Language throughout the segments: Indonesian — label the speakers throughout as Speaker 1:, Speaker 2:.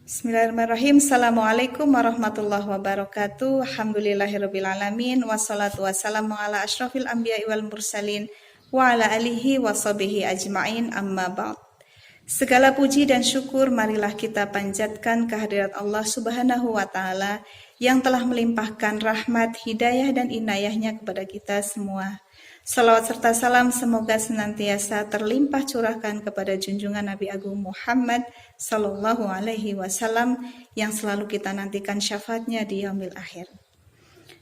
Speaker 1: Bismillahirrahmanirrahim. Assalamualaikum warahmatullahi wabarakatuh. Alhamdulillahirrabbilalamin. Wassalatu wassalamu ala ashrafil anbiya'i wal mursalin wa ala alihi wa sahbihi ajma'in, amma ba'd. Segala puji dan syukur marilah kita panjatkan kehadirat Allah Subhanahu wa Ta'ala yang telah melimpahkan rahmat, hidayah, dan inayahnya kepada kita semua. Salawat serta salam semoga senantiasa terlimpah curahkan kepada junjungan Nabi Agung Muhammad Sallallahu Alaihi Wasallam yang selalu kita nantikan syafaatnya di yaumil akhir.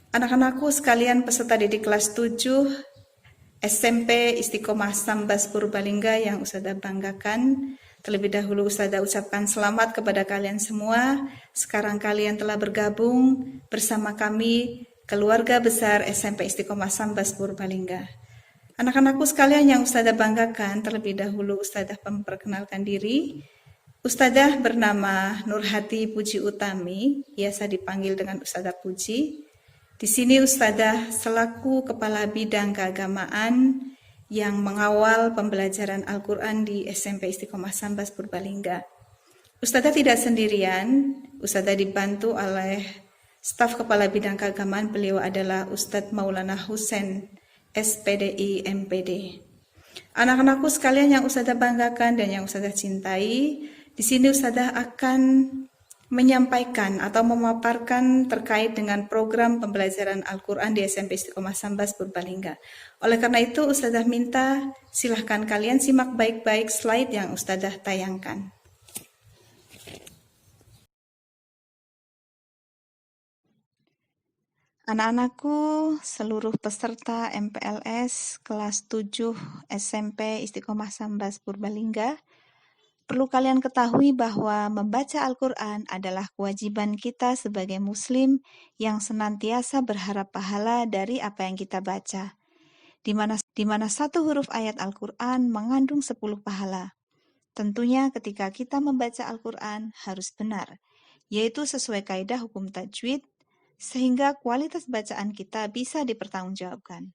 Speaker 1: Anak-anakku sekalian, peserta didik kelas 7 SMP Istiqomah Sambas Purbalingga yang Ustazah banggakan. Terlebih dahulu Ustazah ucapkan selamat kepada kalian semua. Sekarang kalian telah bergabung bersama kami, keluarga besar SMP Istiqomah Sambas Purbalingga. Anak-anakku sekalian yang Ustazah banggakan, terlebih dahulu Ustazah memperkenalkan diri. Ustazah bernama Nurhati Puji Utami, biasa dipanggil dengan Ustazah Puji. Di sini Ustazah selaku Kepala Bidang Keagamaan yang mengawal pembelajaran Al-Quran di SMP Istiqomah Sambas Purbalingga. Ustazah tidak sendirian, Ustazah dibantu oleh staf Kepala Bidang Keagamaan. Beliau adalah Ustadz Maulana Husain, SPDI MPD. Anak-anakku sekalian yang Ustazah banggakan dan yang Ustazah cintai, di sini Ustazah akan menyampaikan atau memaparkan terkait dengan program pembelajaran Al-Quran di SMP Istiqomah Sambas Purbalingga. Oleh karena itu Ustazah minta silahkan kalian simak baik-baik slide yang Ustazah tayangkan. Anak-anakku, seluruh peserta MPLS kelas 7 SMP Istiqomah Sambas Purbalingga, perlu kalian ketahui bahwa membaca Al-Quran adalah kewajiban kita sebagai muslim yang senantiasa berharap pahala dari apa yang kita baca, di mana satu huruf ayat Al-Quran mengandung 10 pahala. Tentunya ketika kita membaca Al-Quran harus benar, yaitu sesuai kaidah hukum tajwid, sehingga kualitas bacaan kita bisa dipertanggungjawabkan.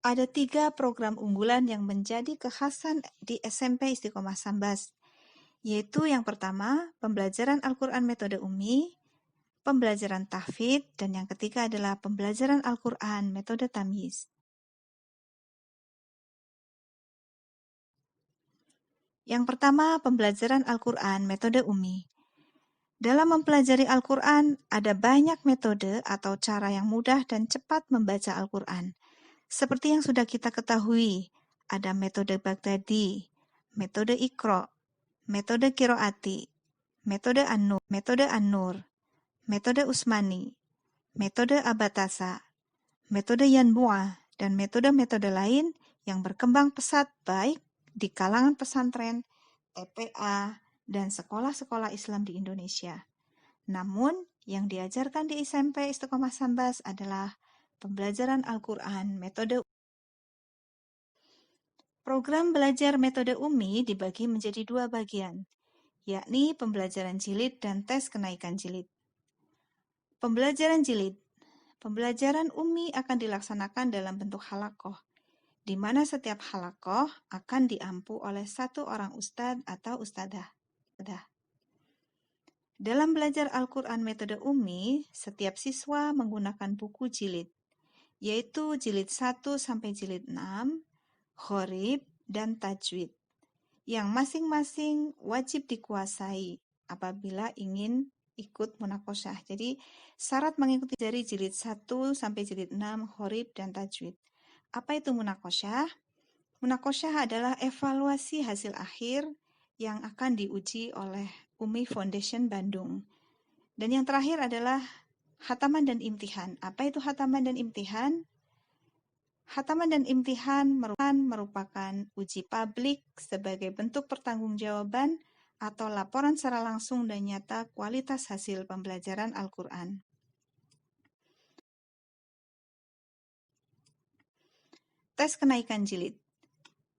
Speaker 1: Ada 3 program unggulan yang menjadi kekhasan di SMP Istiqomah Sambas, yaitu yang pertama, pembelajaran Al-Quran metode Umi, pembelajaran tahfidz, dan yang ketiga adalah pembelajaran Al-Quran metode tamyiz. Yang pertama, pembelajaran Al-Quran metode Umi. Dalam mempelajari Al-Quran, ada banyak metode atau cara yang mudah dan cepat membaca Al-Quran. Seperti yang sudah kita ketahui, ada metode Baghdadi, metode Iqra, metode Qiraati, metode An-Nur, metode Usmani, metode Abatasa, metode Yanbu'ah, dan metode-metode lain yang berkembang pesat baik di kalangan pesantren, TPA, dan sekolah-sekolah Islam di Indonesia. Namun, yang diajarkan di SMP Istiqomah Sambas adalah pembelajaran Al-Quran metode. Program belajar metode Umi dibagi menjadi 2 bagian, yakni pembelajaran jilid dan tes kenaikan jilid. Pembelajaran jilid. Pembelajaran Umi akan dilaksanakan dalam bentuk halakoh, di mana setiap halakoh akan diampu oleh 1 orang ustadz atau ustadzah. Dalam belajar Al-Quran metode Umi, setiap siswa menggunakan buku jilid, yaitu jilid 1 sampai jilid 6, Ghorib, dan Tajwid, yang masing-masing wajib dikuasai apabila ingin ikut munakosyah. Jadi, syarat mengikuti dari jilid 1 sampai jilid 6, Ghorib, dan Tajwid. Apa itu munakosyah? Munakosyah adalah evaluasi hasil akhir yang akan diuji oleh Umi Foundation Bandung. Dan yang terakhir adalah khataman dan imtihan. Apa itu khataman dan imtihan? Khataman dan imtihan merupakan uji publik sebagai bentuk pertanggungjawaban atau laporan secara langsung dan nyata kualitas hasil pembelajaran Al-Quran. Tes kenaikan jilid.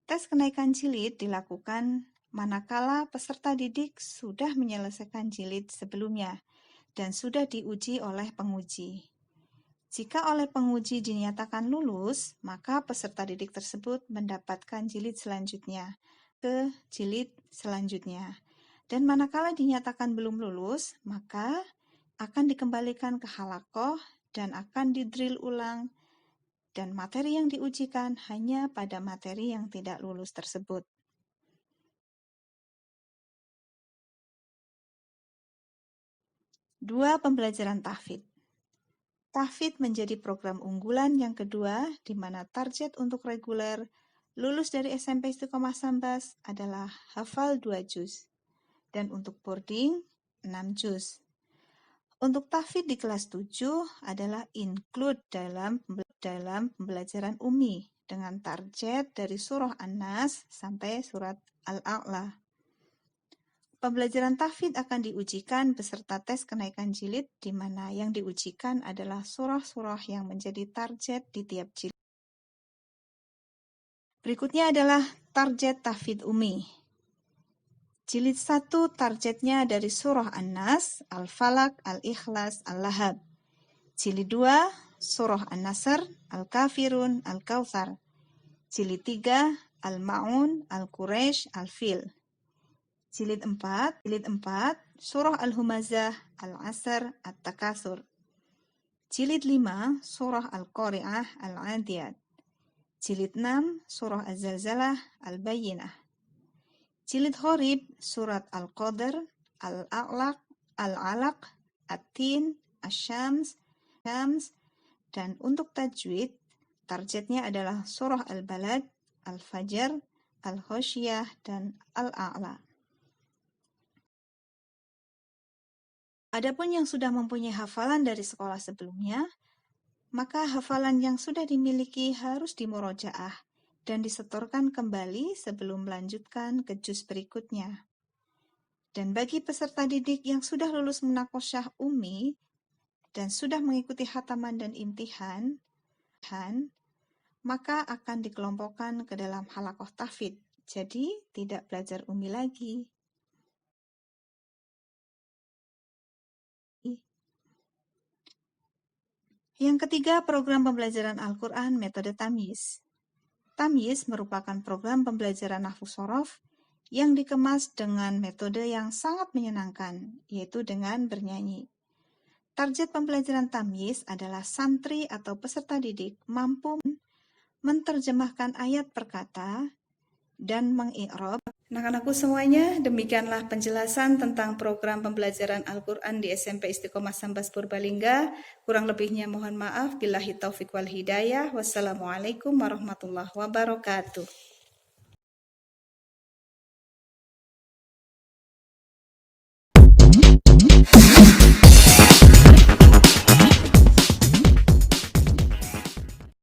Speaker 1: Tes kenaikan jilid dilakukan manakala peserta didik sudah menyelesaikan jilid sebelumnya dan sudah diuji oleh penguji. Jika oleh penguji dinyatakan lulus, maka peserta didik tersebut mendapatkan jilid selanjutnya ke jilid selanjutnya. Dan manakala dinyatakan belum lulus, maka akan dikembalikan ke halaqah dan akan didrill ulang, dan materi yang diujikan hanya pada materi yang tidak lulus tersebut. Dua, pembelajaran tahfidz. Tahfidz menjadi program unggulan yang kedua di mana target untuk reguler lulus dari SMP Istiqomah Sambas adalah hafal 2 juz dan untuk boarding 6 juz. Untuk tahfidz di kelas 7 adalah include dalam pembelajaran ummi dengan target dari surah An-Nas sampai surat Al-A'la. Pembelajaran tahfidz akan diujikan beserta tes kenaikan jilid di mana yang diujikan adalah surah-surah yang menjadi target di tiap jilid. Berikutnya adalah target tahfidz ummi. Jilid 1 targetnya dari surah An-Nas, Al-Falaq, Al-Ikhlas, Al-Lahab. Jilid 2 surah An-Nasr, Al-Kafirun, Al-Kautsar. Jilid 3 Al-Ma'un, Al-Quraisy, Al-Fil. Jilid 4 surah Al-Humazah, Al-Asr, At-Takasur. Jilid 5 surah Al-Qari'ah, Al-Adiyat. Jilid 6 surah Az-Zalzalah, Al-Bayyinah. Jilid Gharib surat Al-Qadr, Al-A'laq, Al-Alaq, At-Tin, Asy-Syams, dan untuk tajwid targetnya adalah surah Al-Balad, Al-Fajr, Al-Ghasyiyah, dan Al-A'la. Adapun yang sudah mempunyai hafalan dari sekolah sebelumnya, maka hafalan yang sudah dimiliki harus dimurojaah dan disetorkan kembali sebelum melanjutkan ke juz berikutnya. Dan bagi peserta didik yang sudah lulus munakosyah ummi dan sudah mengikuti khataman dan imtihan, maka akan dikelompokkan ke dalam halaqah tahfidz. Jadi tidak belajar ummi lagi. Yang ketiga, program pembelajaran Al-Quran metode tamyiz. Tamyiz merupakan program pembelajaran nahwu shorof yang dikemas dengan metode yang sangat menyenangkan, yaitu dengan bernyanyi. Target pembelajaran tamyiz adalah santri atau peserta didik mampu menterjemahkan ayat per kata dan mengi'rab. Anak-anakku semuanya, demikianlah penjelasan tentang program pembelajaran Al-Quran di SMP Istiqomah Sambas Purbalingga. Kurang lebihnya mohon maaf. Billahi taufiq wal hidayah. Wassalamualaikum warahmatullahi wabarakatuh.